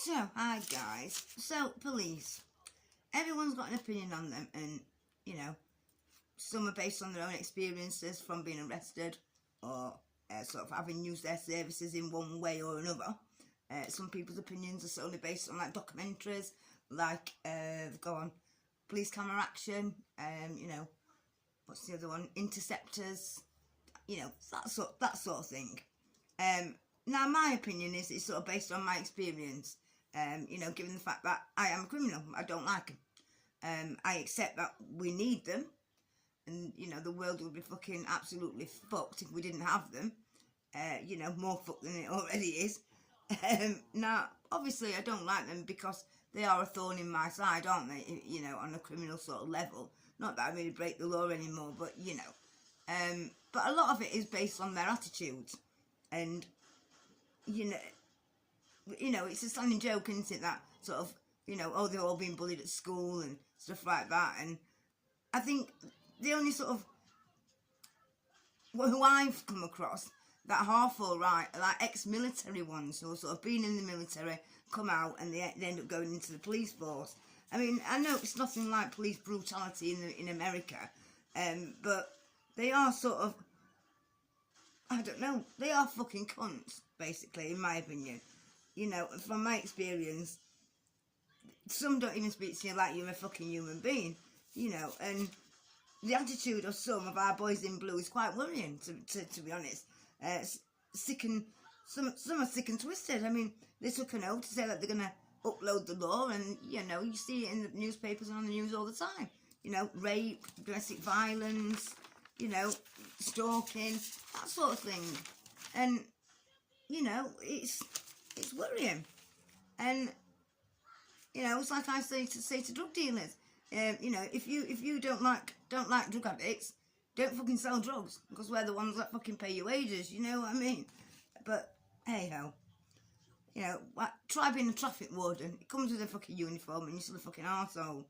So, hi guys. So, police. Everyone's got an opinion on them, and, you know, some are based on their own experiences from being arrested or sort of having used their services in one way or another. Some people's opinions are solely based on, like, documentaries, like, go on, police camera action, you know, what's the other one? Interceptors, you know, that sort of thing. Now, my opinion is it's sort of based on my experience. You know, given the fact that I am a criminal, I don't like them. I accept that we need them, and, you know, the world would be fucking absolutely fucked if we didn't have them. You know, more fucked than it already is. Now, obviously, I don't like them because they are a thorn in my side, aren't they? You know, on a criminal sort of level. Not that I really break the law anymore, but, you know. But a lot of it is based on their attitudes. And, you know, it's a standing joke, isn't it, that sort of, you know, oh, they've all been bullied at school and stuff like that. And I think the only sort of, who I've come across that half all right are like ex-military ones who have sort of been in the military, come out, and they end up going into the police force. I mean, I know it's nothing like police brutality in America, but they are sort of, I don't know, they are fucking cunts, basically, in my opinion. You know, from my experience, some don't even speak to you like you're a fucking human being, you know, and the attitude of some of our boys in blue is quite worrying, to be honest. Some are sick and twisted. I mean, they took an oath to say that they're going to upload the law, and, you know, you see it in the newspapers and on the news all the time. You know, rape, domestic violence, you know, stalking, that sort of thing. And, you know, it's worrying. And, you know, it's like I say to drug dealers, you know, if you don't like drug addicts, don't fucking sell drugs, because we're the ones that fucking pay your wages, you know what I mean? But, hey ho, you know, try being a traffic warden. It comes with a fucking uniform and you're still a fucking arsehole.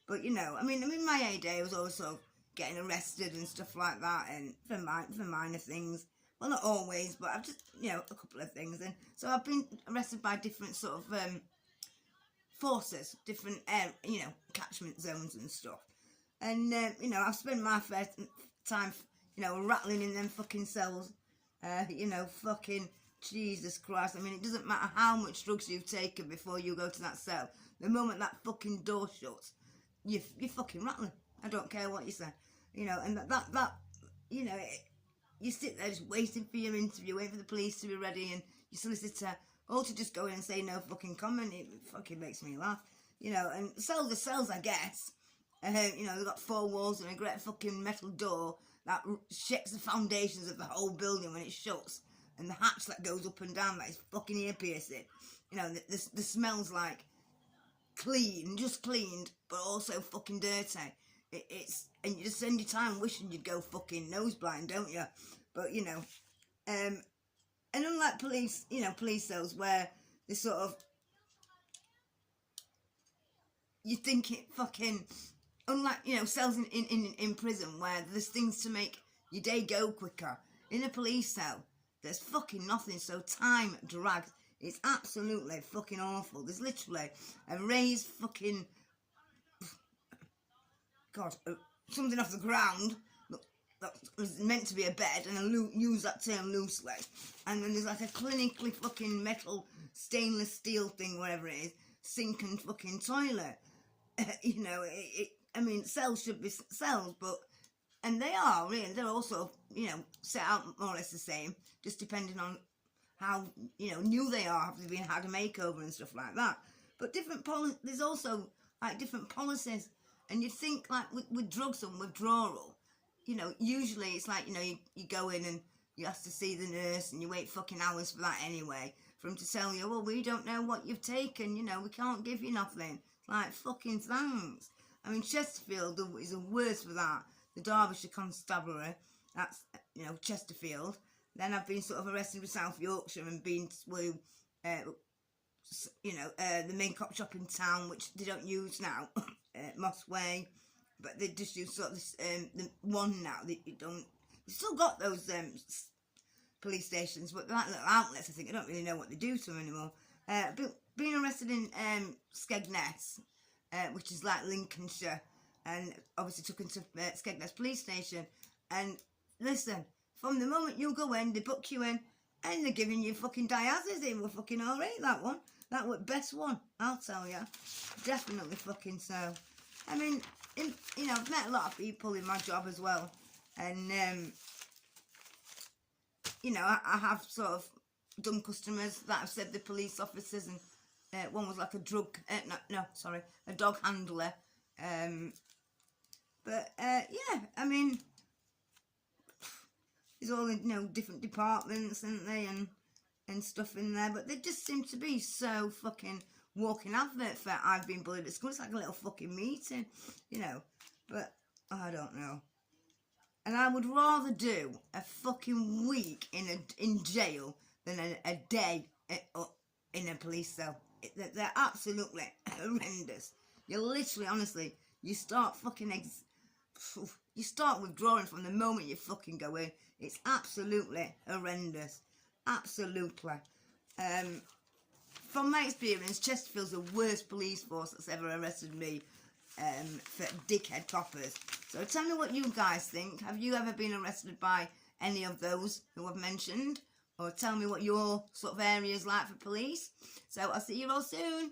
But, you know, I mean, my heyday, I was always sort of getting arrested and stuff like that, and for minor things. Well, not always, but I've just, you know, a couple of things. And so I've been arrested by different sort of forces, different, you know, catchment zones and stuff. And, you know, I've spent my fair time, you know, rattling in them fucking cells. You know, fucking Jesus Christ. I mean, it doesn't matter how much drugs you've taken before you go to that cell. The moment that fucking door shuts, you're fucking rattling. I don't care what you say. You know, and that you know, you sit there just waiting for your interview, waiting for the police to be ready, and your solicitor, all to just go in and say no fucking comment. It fucking makes me laugh. You know, and cells are cells, I guess. You know, they've got 4 walls and a great fucking metal door that shakes the foundations of the whole building when it shuts. And the hatch that goes up and down that is fucking ear piercing. You know, the smell's like clean, just cleaned, but also fucking dirty. It's, and you just spend your time wishing you'd go fucking nose blind, don't you? But, you know, and unlike police, you know, police cells where they sort of, you think it fucking, unlike, you know, cells in prison where there's things to make your day go quicker. In a police cell, there's fucking nothing, so time drags. It's absolutely fucking awful. There's literally a raised fucking, God, something off the ground that was meant to be a bed, and I use that term loosely. And then there's like a clinically fucking metal, stainless steel thing, whatever it is, sink and fucking toilet. You know, I mean, cells should be cells, but, and they are, really, they're also, you know, set out more or less the same, just depending on how, you know, new they are, have they had a makeover and stuff like that. But there's also, like, different policies. And you'd think, like, with drugs and withdrawal, you know, usually it's like, you know, you go in and you have to see the nurse and you wait fucking hours for that anyway, for them to tell you, well, we don't know what you've taken, you know, we can't give you nothing. It's like, fucking thanks. I mean, Chesterfield is the worst for that. The Derbyshire Constabulary, that's, you know, Chesterfield. Then I've been sort of arrested with South Yorkshire and been to, you know, the main cop shop in town, which they don't use now, Moss Way, but they just use sort of this, the one now. They still got those police stations, but they're like little outlets, I think. I don't really know what they do to them anymore. Being arrested in Skegness, which is like Lincolnshire, and obviously took into Skegness police station. And listen, from the moment you go in, they book you in, and they're giving you fucking diazes. It were fucking alright, that one. That was best one, I'll tell you. Definitely fucking so. I mean, you know, I've met a lot of people in my job as well. And, you know, I have sort of done customers that have said the police officers, and one was like a a dog handler. But yeah, I mean, there's all, you know, different departments, aren't they, and stuff in there, but they just seem to be so fucking walking advert for I've been bullied at school. It's like a little fucking meeting, you know, but I don't know. And I would rather do a fucking week in jail than a day in a police cell. They're absolutely horrendous. You literally, honestly, you start fucking you start withdrawing from the moment you fucking go in. It's absolutely horrendous. Absolutely. From my experience, Chesterfield's the worst police force that's ever arrested me for dickhead coppers. So tell me what you guys think. Have you ever been arrested by any of those who I've mentioned? Or tell me what your sort of area is like for police. So I'll see you all soon.